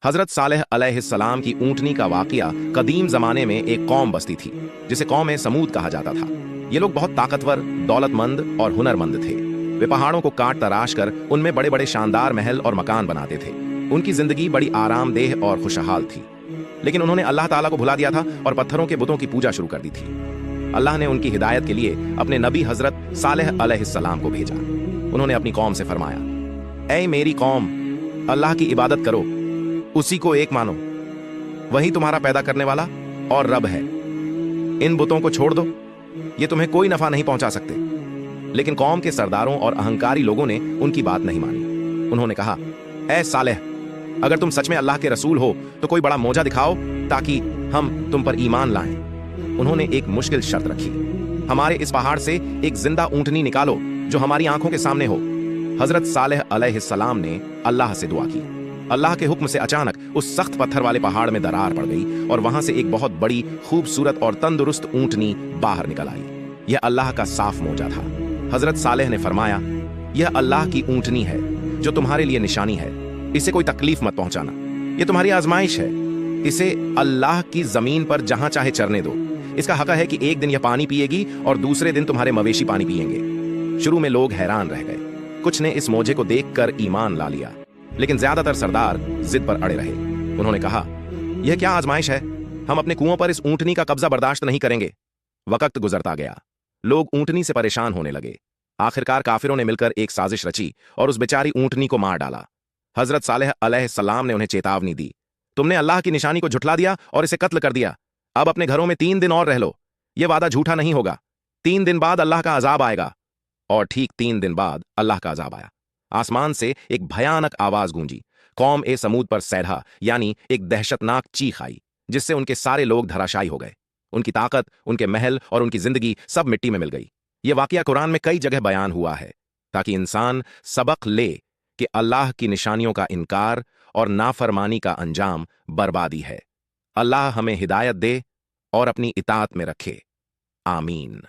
हजरत सालेह अलैहिस्सलाम की ऊंटनी का वाकया कदीम जमाने में एक कौम बसती थी जिसे कौम समूद कहा जाता था। ये लोग बहुत ताकतवर, दौलतमंद और हुनरमंद थे। वे पहाड़ों को काट तराश कर उनमें बड़े बड़े शानदार महल और मकान बनाते थे। उनकी जिंदगी बड़ी आरामदेह और खुशहाल थी। लेकिन उन्होंने अल्लाह ताला को भुला दिया था और पत्थरों के बुतों की पूजा शुरू कर दी थी। अल्लाह ने उनकी हिदायत के लिए अपने नबी हजरत सालेह अलैहिस्सलाम को भेजा। उन्होंने अपनी कौम से फरमाया, ऐ मेरी कौम, अल्लाह की इबादत करो, उसी को एक मानो, वही तुम्हारा पैदा करने वाला और रब है। इन बुतों को छोड़ दो, ये तुम्हें कोई नफा नहीं पहुंचा सकते। लेकिन कौम के सरदारों और अहंकारी लोगों ने उनकी बात नहीं मानी। उन्होंने कहा, ऐ सालेह, अगर तुम सच में अल्लाह के रसूल हो तो कोई बड़ा मौजा दिखाओ ताकि हम तुम पर ईमान लाएं। उन्होंने एक मुश्किल शर्त रखी, हमारे इस पहाड़ से एक जिंदा ऊंटनी निकालो जो हमारी आंखों के सामने हो। हजरत सालेह अलैहिस्सलाम ने अल्लाह से दुआ की। अल्लाह के हुक्म से अचानक उस सख्त पत्थर वाले पहाड़ में दरार पड़ गई और वहां से एक बहुत बड़ी, खूबसूरत और तंदुरुस्त ऊंटनी बाहर निकल आई। यह अल्लाह का साफ मौजा था। हजरत सालेह ने फरमाया, यह अल्लाह की ऊंटनी है जो तुम्हारे लिए निशानी है। इसे कोई तकलीफ मत पहुंचाना, यह तुम्हारी आजमाइश है। इसे अल्लाह की जमीन पर जहां चाहे चरने दो। इसका हक है कि एक दिन यह पानी पिएगी और दूसरे दिन तुम्हारे मवेशी पानी पिएंगे। शुरू में लोग हैरान रह गए। कुछ ने इस मौजे को देखकर ईमान ला लिया, लेकिन ज्यादातर सरदार जिद पर अड़े रहे। उन्होंने कहा, यह क्या आजमाइश है? हम अपने कुओं पर इस ऊंटनी का कब्जा बर्दाश्त नहीं करेंगे। वक्त गुजरता गया, लोग ऊंटनी से परेशान होने लगे। आखिरकार काफिरों ने मिलकर एक साजिश रची और उस बेचारी ऊंटनी को मार डाला। हजरत सालेह अलैहिस्सलाम ने उन्हें चेतावनी दी, तुमने अल्लाह की निशानी को झुठला दिया और इसे कत्ल कर दिया। अब अपने घरों में 3 दिन और रह लो, यह वादा झूठा नहीं होगा। 3 दिन बाद अल्लाह का अजाब आएगा। और ठीक 3 दिन बाद अल्लाह का अजाब आया। आसमान से एक भयानक आवाज गूंजी। कौम समूद पर सैधा यानी एक दहशतनाक चीख आई, जिससे उनके सारे लोग धराशायी हो गए। उनकी ताकत, उनके महल और उनकी जिंदगी सब मिट्टी में मिल गई। यह वाकया कुरान में कई जगह बयान हुआ है ताकि इंसान सबक ले कि अल्लाह की निशानियों का इनकार और नाफरमानी का अंजाम बर्बादी है। अल्लाह हमें हिदायत दे और अपनी इताअत में रखे। आमीन।